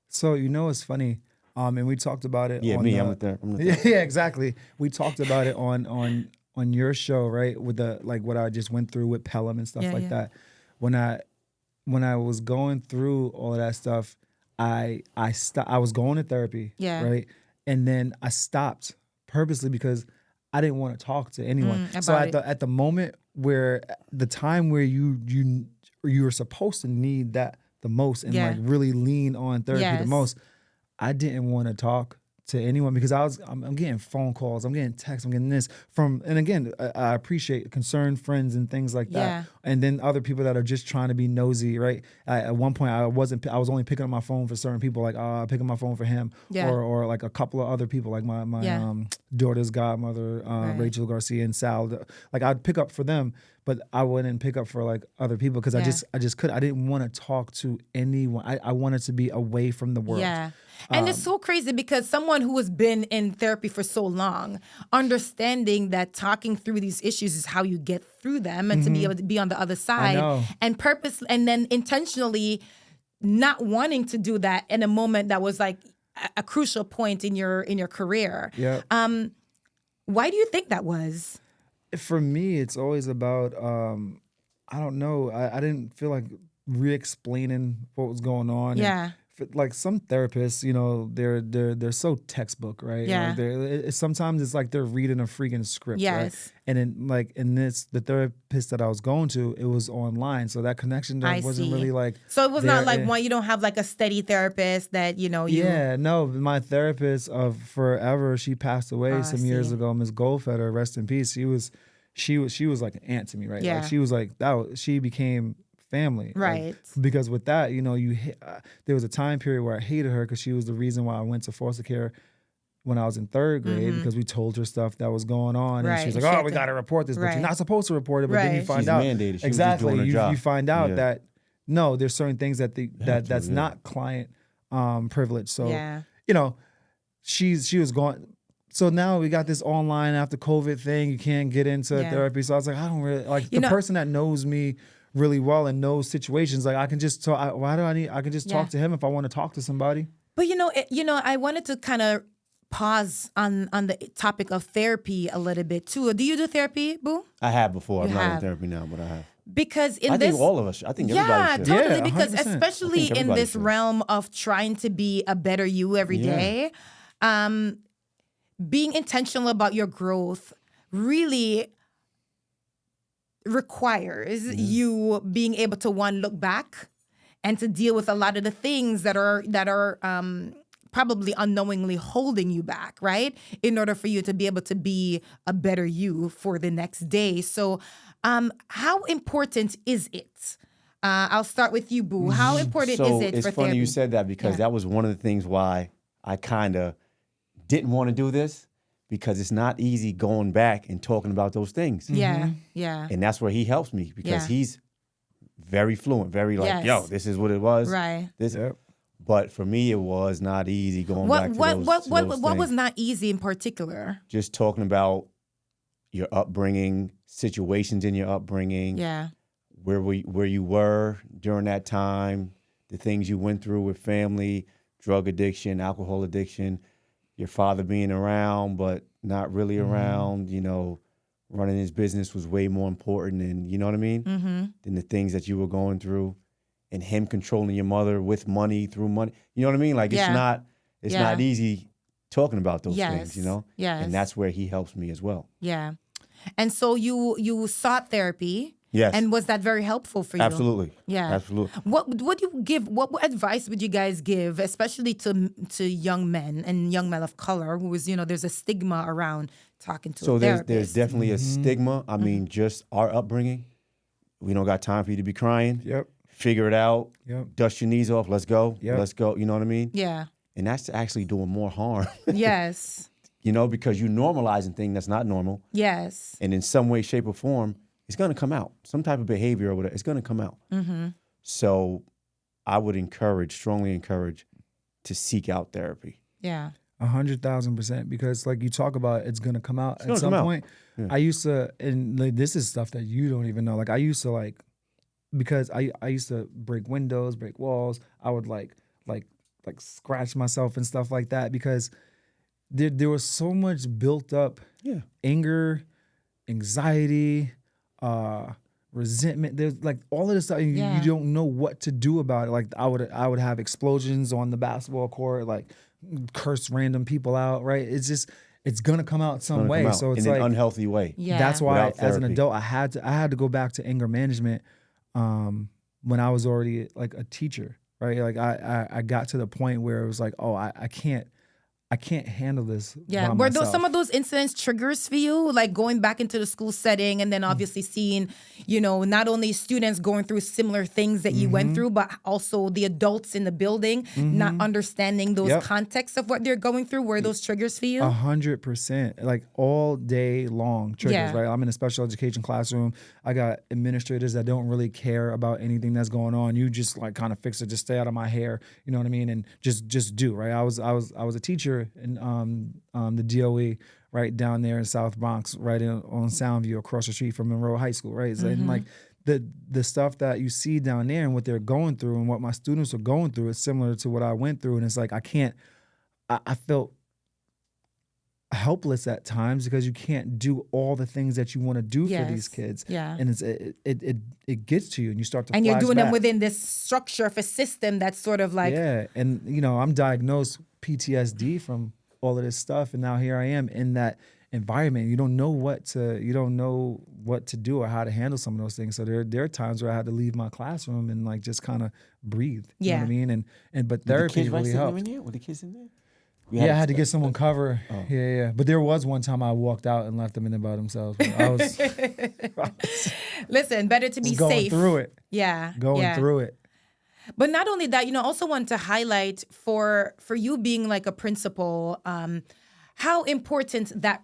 So it's funny, and we talked about it. Yeah, on me, the, I'm with that. Yeah, exactly. We talked about it on your show, right? With the like what I just went through with Pelham and stuff Yeah, like yeah. that. When I was going through all of that stuff, I was going to therapy, Yeah. right? And then I stopped purposely because I didn't want to talk to anyone. So about at the moment where the time where you were supposed to need that the most and Yeah. like really lean on therapy Yes. the most, I didn't want to talk to anyone because I'm getting phone calls, I'm getting texts, I'm getting this from, and again, I appreciate concerned friends and things like that. Yeah. And then other people that are just trying to be nosy, right? At one point, I was only picking up my phone for certain people, like I pick up my phone for him, Yeah. or like a couple of other people, like my Yeah. daughter's godmother, Right. Rachel Garcia and Sal. Like I'd pick up for them but I wouldn't pick up for like other people because I just couldn't. I didn't want to talk to anyone. I wanted to be away from the world. Yeah. And it's so crazy because someone who has been in therapy for so long, understanding that talking through these issues is how you get through them and to be able to be on the other side and and then intentionally not wanting to do that in a moment that was like a crucial point in your career. Yeah. Why do you think that was? For me, it's always about I don't know. I didn't feel like re-explaining what was going on. Yeah. And like some therapists, you know, they're so textbook, right? Yeah. Like sometimes it's like they're reading a freaking script, Yes. right? And then like in the therapist that I was going to, it was online, so that connection wasn't really like. So it was not like one. You don't have like a steady therapist that you know. Yeah, no. My therapist of forever, she passed away some years ago. Miss Goldfeder, rest in peace. She was like an aunt to me, right? Yeah. Like she was like she became family, right? Like, because with that, you know, there was a time period where I hated her because she was the reason why I went to foster care when I was in third grade because we told her stuff that was going on, and she was like, "Oh, we got to report this," but you're not supposed to report it. But then you find out mandated. She exactly. was just doing her job. You find out that no, there's certain things that that's not client privilege. So you know, she was going. So now we got this online after COVID thing. You can't get into therapy. So I was like, I don't really like the person that knows me really well and knows situations. Like I can just talk. I can just talk to him if I want to talk to somebody. But I wanted to kind of pause on the topic of therapy a little bit too. Do you do therapy, Boo? I have before. I'm not in therapy now, but I have. Because I think all of us. I think everybody should. Totally. Yeah, because 100%. especially in this realm of trying to be a better you every day, being intentional about your growth really requires you being able to look back and to deal with a lot of the things that are probably unknowingly holding you back, right? In order for you to be able to be a better you for the next day. So how important is it? I'll start with you, Boo. How important is it for therapy? It's funny you said that because that was one of the things why I kind of didn't want to do this, because it's not easy going back and talking about those things. Yeah, yeah. And that's where he helps me because he's very fluent, very like, yo, this is what it was. Right. But for me, it was not easy going back to those What was not easy in particular? Just talking about your upbringing, situations in your upbringing. Yeah. Where you were during that time, the things you went through with family, drug addiction, alcohol addiction, your father being around but not really around, you know, running his business was way more important and, you know what I mean, than the things that you were going through, and him controlling your mother with money, through money. You know what I mean? Like it's not easy talking about those things, you know? Yes. And that's where he helps me as well. Yeah. And so you sought therapy. Yes. And was that very helpful for you? Absolutely. Yeah. Absolutely. What do you give? What advice would you guys give, especially to young men and young men of color, who is, you know, there's a stigma around talking to a therapist? So there's definitely a stigma. I mean, just our upbringing. We don't got time for you to be crying. Yep. Figure it out. Yep. Dust your knees off. Let's go. Yep. Let's go. You know what I mean? Yeah. And that's actually doing more harm. Yes. You know, because you're normalizing things that's not normal. Yes. And in some way, shape, or form, it's going to come out. Some type of behavior or whatever, it's going to come out. So I would strongly encourage to seek out therapy. Yeah. 100,000%, because like you talk about, it's going to come out at some point. Yeah. I used to, and like, this is stuff that you don't even know. Like I used to because I used to break windows, break walls. I would like scratch myself and stuff like that because there was so much built up anger, anxiety, resentment. There's like all of this stuff. You don't know what to do about it. Like I would have explosions on the basketball court, like curse random people out. Right? It's gonna come out some way. So it's in like an unhealthy way. Yeah. That's why as an adult I had to go back to anger management when I was already like a teacher. Right? Like I got to the point where it was like, oh, I can't I can't handle this Yeah. by Were those myself. some of those incidents triggers for you? Like going back into the school setting and then obviously seeing, not only students going through similar things that you went through, but also the adults in the building not understanding those Yep. contexts of what they're going through. Were those triggers for you? 100%, like all day long triggers, Yeah. right? I'm in a special education classroom. I got administrators that don't really care about anything that's going on. You just like kind of fix it, just stay out of my hair, you know what I mean? And just do, right? I was a teacher in the DOE right down there in South Bronx, right on Soundview across the street from Monroe High School, right? So, and like the stuff that you see down there and what they're going through and what my students are going through is similar to what I went through. And it's like I felt helpless at times because you can't do all the things that you want to do for these kids. Yeah. And it gets to you and you start to And you're doing them flashback. within this structure of a system that's sort of like, Yeah. And I'm diagnosed PTSD from all of this stuff. And now here I am in that environment. You don't know what to do or how to handle some of those things. So there are times where I had to leave my classroom and like just kind of breathe. You know what I mean? But therapy really helped. Were the kids in there? Yeah, I had to get someone cover. Oh. Yeah. But there was one time I walked out and left them in there by themselves. I was listen, better to be going safe. through it. Yeah. Going through it. But not only that, also want to highlight for you being like a principal, how important that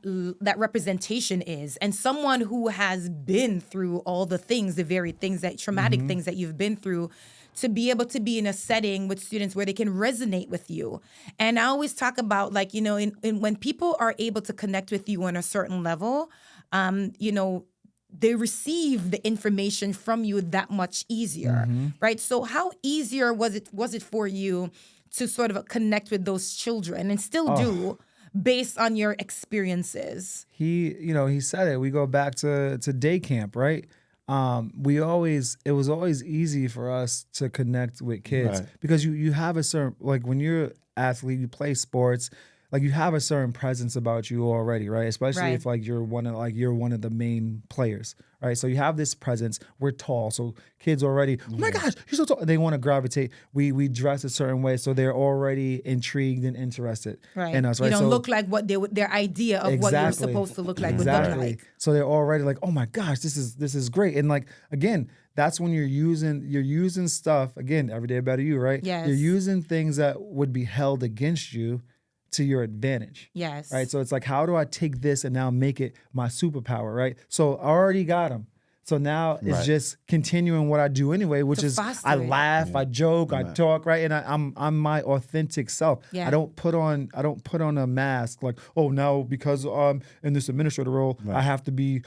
representation is, and someone who has been through all the things, the very things that traumatic things that you've been through, to be able to be in a setting with students where they can resonate with you. And I always talk about like, in when people are able to connect with you on a certain level, they receive the information from you that much easier, right? So how easier was it for you to sort of connect with those children and still do based on your experiences? He said it. We go back to day camp, right? It was always easy for us to connect with kids because you have a certain, like when you're an athlete, you play sports, like you have a certain presence about you already, right? Especially if like you're one of the main players, right? So you have this presence. We're tall, so kids already, oh my gosh, you're so tall. They want to gravitate. We dress a certain way, so they're already intrigued and interested in us, right? You don't look like what their idea of what you're supposed to look like would look like. So they're already like, oh my gosh, this is great. And like again, that's when you're using stuff again. Every day better you, right? Yes. You're using things that would be held against you to your advantage. Yes. Right. So it's like, how do I take this and now make it my superpower? Right. So I already got them. So now it's just continuing what I do anyway, which is I laugh, I joke, I talk, right, and I'm my authentic self. Yeah. I don't put on a mask like, oh, now because I'm in this administrator role, I have to be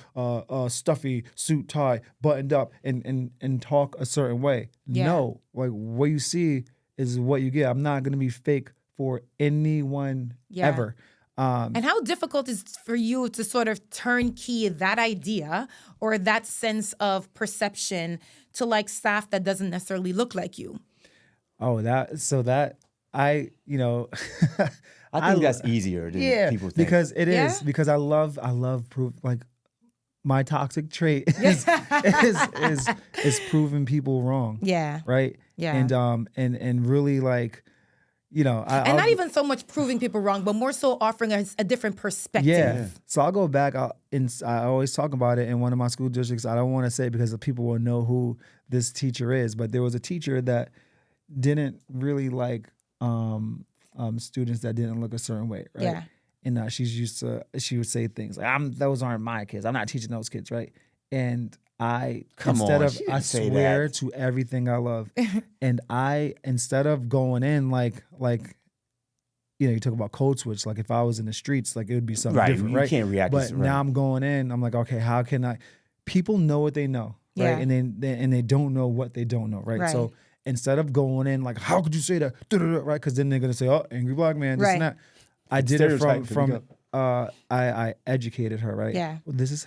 stuffy, suit, tie, buttoned up, and talk a certain way. Yeah. No, like what you see is what you get. I'm not gonna be fake for anyone ever. And how difficult is it for you to sort of turnkey that idea or that sense of perception to like staff that doesn't necessarily look like you? I think that's easier than people think. Because it is. Because I love proof. Like my toxic trait is proving people wrong. Yeah. Right. Yeah. And really like, and not even so much proving people wrong, but more so offering a different perspective. Yeah. So I'll go back. I always talk about it in one of my school districts. I don't want to say it because the people will know who this teacher is, but there was a teacher that didn't really like students that didn't look a certain way, right? Yeah. And she would say things like, "Those aren't my kids. I'm not teaching those kids," right? And I swear to everything I love, and instead of going in like you talk about code switch, like if I was in the streets, like it would be something different, right? You can't react. But now I'm going in, I'm like, okay, how can I? People know what they know, right? And they don't know what they don't know, right? So instead of going in like, how could you say that, right? Because then they're gonna say, oh, angry black man, this and that. I did it from I educated her, right? Yeah. Well, this is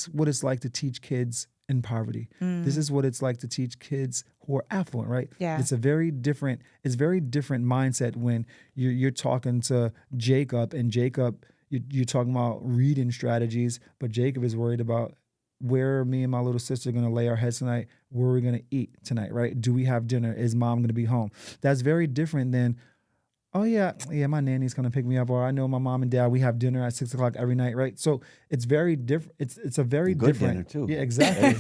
what it's like to teach kids in poverty. This is what it's like to teach kids who are affluent, right? Yeah. It's very different mindset when you're talking to Jacob, and Jacob, you're talking about reading strategies, but Jacob is worried about where me and my little sister are going to lay our heads tonight, where we're going to eat tonight, right? Do we have dinner? Is mom going to be home? That's very different than, oh yeah, my nanny's gonna pick me up, or I know my mom and dad, we have dinner at 6:00 every night, right? So it's very different. It's a very Good different dinner, too. Yeah, exactly.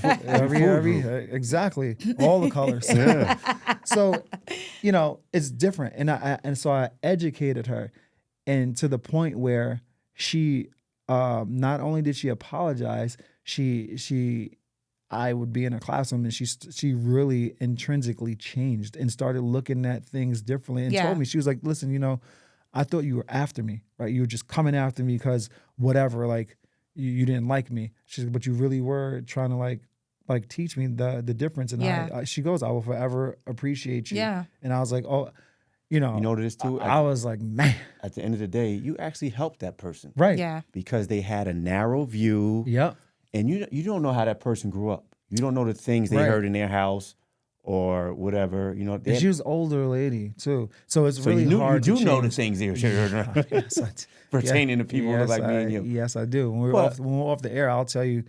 Exactly. All the colors. So, it's different, and so I educated her, and to the point where she, not only did she apologize, I would be in a classroom and she really intrinsically changed and started looking at things differently and told me, she was like, listen, I thought you were after me, right? You were just coming after me because whatever, like you didn't like me. She's like, but you really were trying to like teach me the difference. And she goes, I will forever appreciate you. Yeah. And I was like, oh, You know what it is too? I was like, man. At the end of the day, you actually helped that person. Right. Yeah. Because they had a narrow view. Yep. And you don't know how that person grew up. You don't know the things they Right. heard in their house or whatever. And she was an older lady too. So it's so really you hard to do know the change. things they heard Yes, I do. pertaining to people who look like me and you. Yes, I do. When we're But- off the air, I'll tell you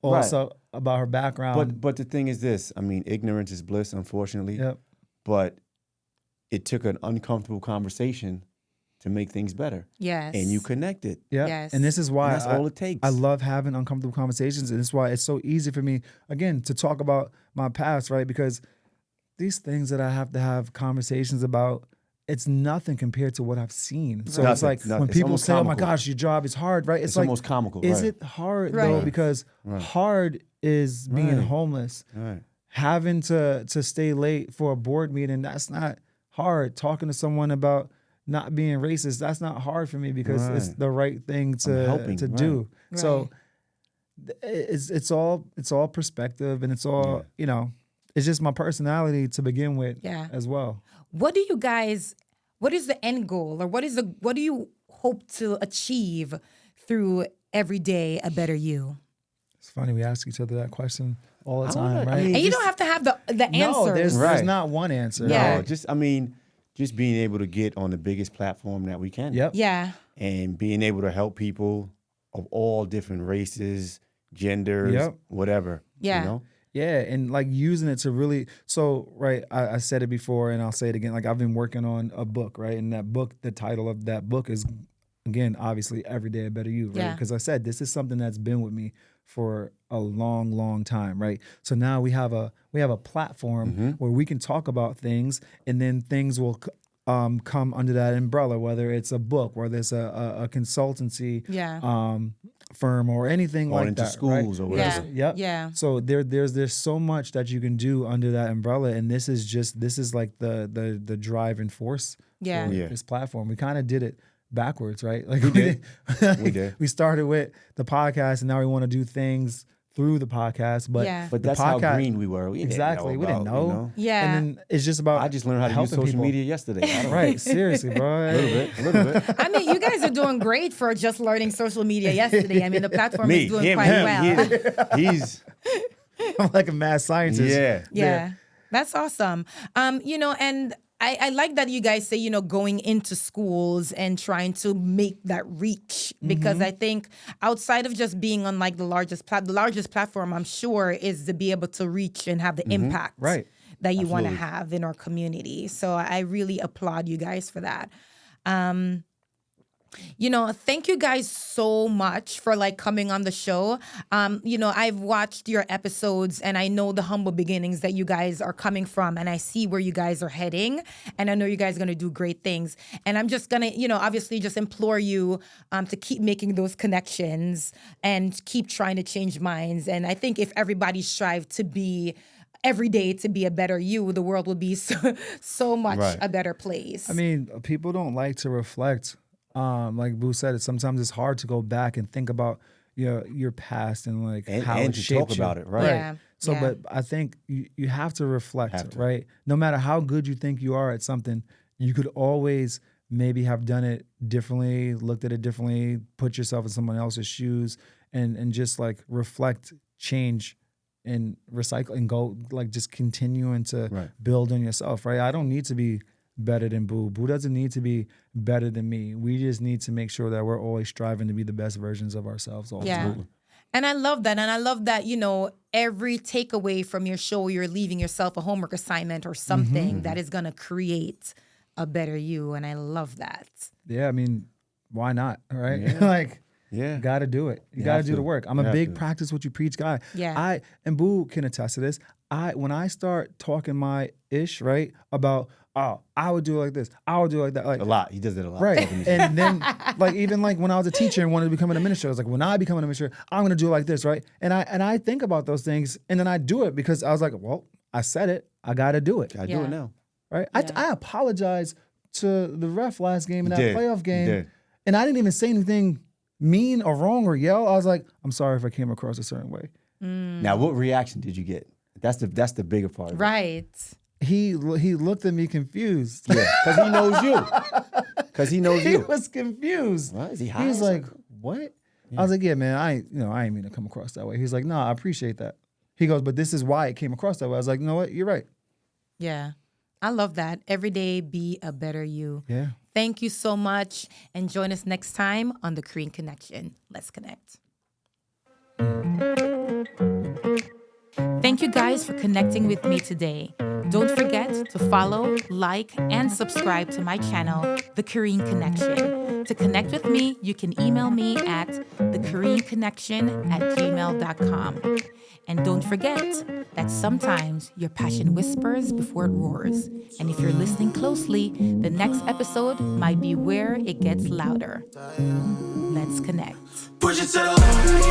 also about her background. But the thing is this. I mean, ignorance is bliss, unfortunately. Yep. But it took an uncomfortable conversation to make things better. Yes. And you connected. Yeah. Yes. And this is why And that's all it takes. I love having uncomfortable conversations. And it's why it's so easy for me, again, to talk about my past, right? Because these things that I have to have conversations about, it's nothing compared to what I've seen. So it's like Nothing. when It's people almost say, oh my comical. gosh, your job is hard, right? It's like, almost comical, Is right. it hard Right. though? Because hard is being Right. homeless. Right. Having to stay late for a board meeting, that's not hard. Talking to someone about not being racist, that's not hard for me because it's Right. the right thing helping, to right. do. Right. So it's all perspective, and it's all it's just my personality to begin with as well. What is the end goal, or what do you hope to achieve through every day a better you? It's funny, we ask each other that question all the time, right? I mean, And you don't have to have the no, answers. there's not one answer. Yeah. Right? Just being able to get on the biggest platform that we can. Yep. Yeah. And being able to help people of all different races, genders, Yep. whatever. Yeah. You know? Yeah, and like using it to really, I said it before and I'll say it again, like I've been working on a book, right? And that book, the title of that book is, again, obviously Every Day a Better You, right? Yeah. Because I said, this is something that's been with me for a long, long time, right? So now we have a platform where we can talk about things, and then things will come under that umbrella, whether it's a book, whether it's a consultancy firm or anything Or like into that, schools right? or whatever. Yep. Yeah. So there's so much that you can do under that umbrella, and this is like the driving force Yeah. for Yeah. this platform. We kind of did it backwards, right? Like We did. We did. We started with the podcast, and now we want to do things through the podcast. But Yeah. But the that's how green we were. We exactly. We didn't know. you know? Yeah. And then it's just about I just learned how to use helping social people. media yesterday. I don't Right. Seriously, bro. A little bit. I mean, you guys are doing great for just learning social media yesterday. I mean, the platform Me, is doing him, quite him. well. He's I'm like a mad scientist. yeah. Yeah. That's awesome. And I like that you guys say, going into schools and trying to make that reach, because I think outside of just being on like the largest platform, I'm sure, is to be able to reach and have the impact Right. that you want to Absolutely. have in our community. So I really applaud you guys for that. Thank you guys so much for like coming on the show. I've watched your episodes, and I know the humble beginnings that you guys are coming from, and I see where you guys are heading, and I know you guys are going to do great things. And I'm just going to, obviously just implore you to keep making those connections and keep trying to change minds. And I think if everybody strive to be every day to be a better you, the world will be so much Right. a better place. I mean, people don't like to reflect. Like Boo said, sometimes it's hard to go back and think about your past and like how and it to shaped talk about you. it, right? Yeah. So, Yeah. but I think you have to reflect, Have to. right? No matter how good you think you are at something, you could always maybe have done it differently, looked at it differently, put yourself in someone else's shoes, and just like reflect, change, and recycle, and go like just continuing to Right. build on yourself, right? I don't need to be better than Boo. Boo doesn't need to be better than me. We just need to make sure that we're always striving to be the best versions of ourselves all the Yeah. time. And I love that. And I love that, every takeaway from your show, you're leaving yourself a homework assignment or something that is going to create a better you. And I love that. Yeah, I mean, why not? Right? Yeah. Like, Yeah. you got to do it. You You got to have do the to. work. I'm You a have big to. practice what you preach guy. Yeah. And Boo can attest to this. When I start talking my ish, right, about, oh, I would do it like this, I would do it like that. Like, A lot. He does it a lot. right. And then like even like when I was a teacher and wanted to become an administrator, I was like, when I become an administrator, I'm gonna do it like this, right? And I think about those things and then I do it because I was like, well, I said it, I gotta do it. I do Yeah. it now. Right? Yeah. I apologize to the ref last game in You that did. playoff You game. did. And I didn't even say anything mean or wrong or yell. I was like, I'm sorry if I came across a certain way. Now, what reaction did you get? That's the bigger part. Of it. Right. He looked at me confused. Yeah, because he knows you. Because he knows He you. was confused. What? Is he high? He was or like, something? what? I was like, yeah, man, I ain't mean to come across that way. He's like, no, I appreciate that. He goes, but this is why it came across that way. I was like, you know what? You're right. Yeah. I love that. Every day, be a better you. Yeah. Thank you so much. And join us next time on the Korean Connection. Let's connect. Thank you guys for connecting with me today. Don't forget to follow, like, and subscribe to my channel, The Korean Connection. To connect with me, you can email me at thekoreanconnection@gmail.com. And don't forget that sometimes your passion whispers before it roars. And if you're listening closely, the next episode might be where it gets louder. Let's connect. Push it to the limit,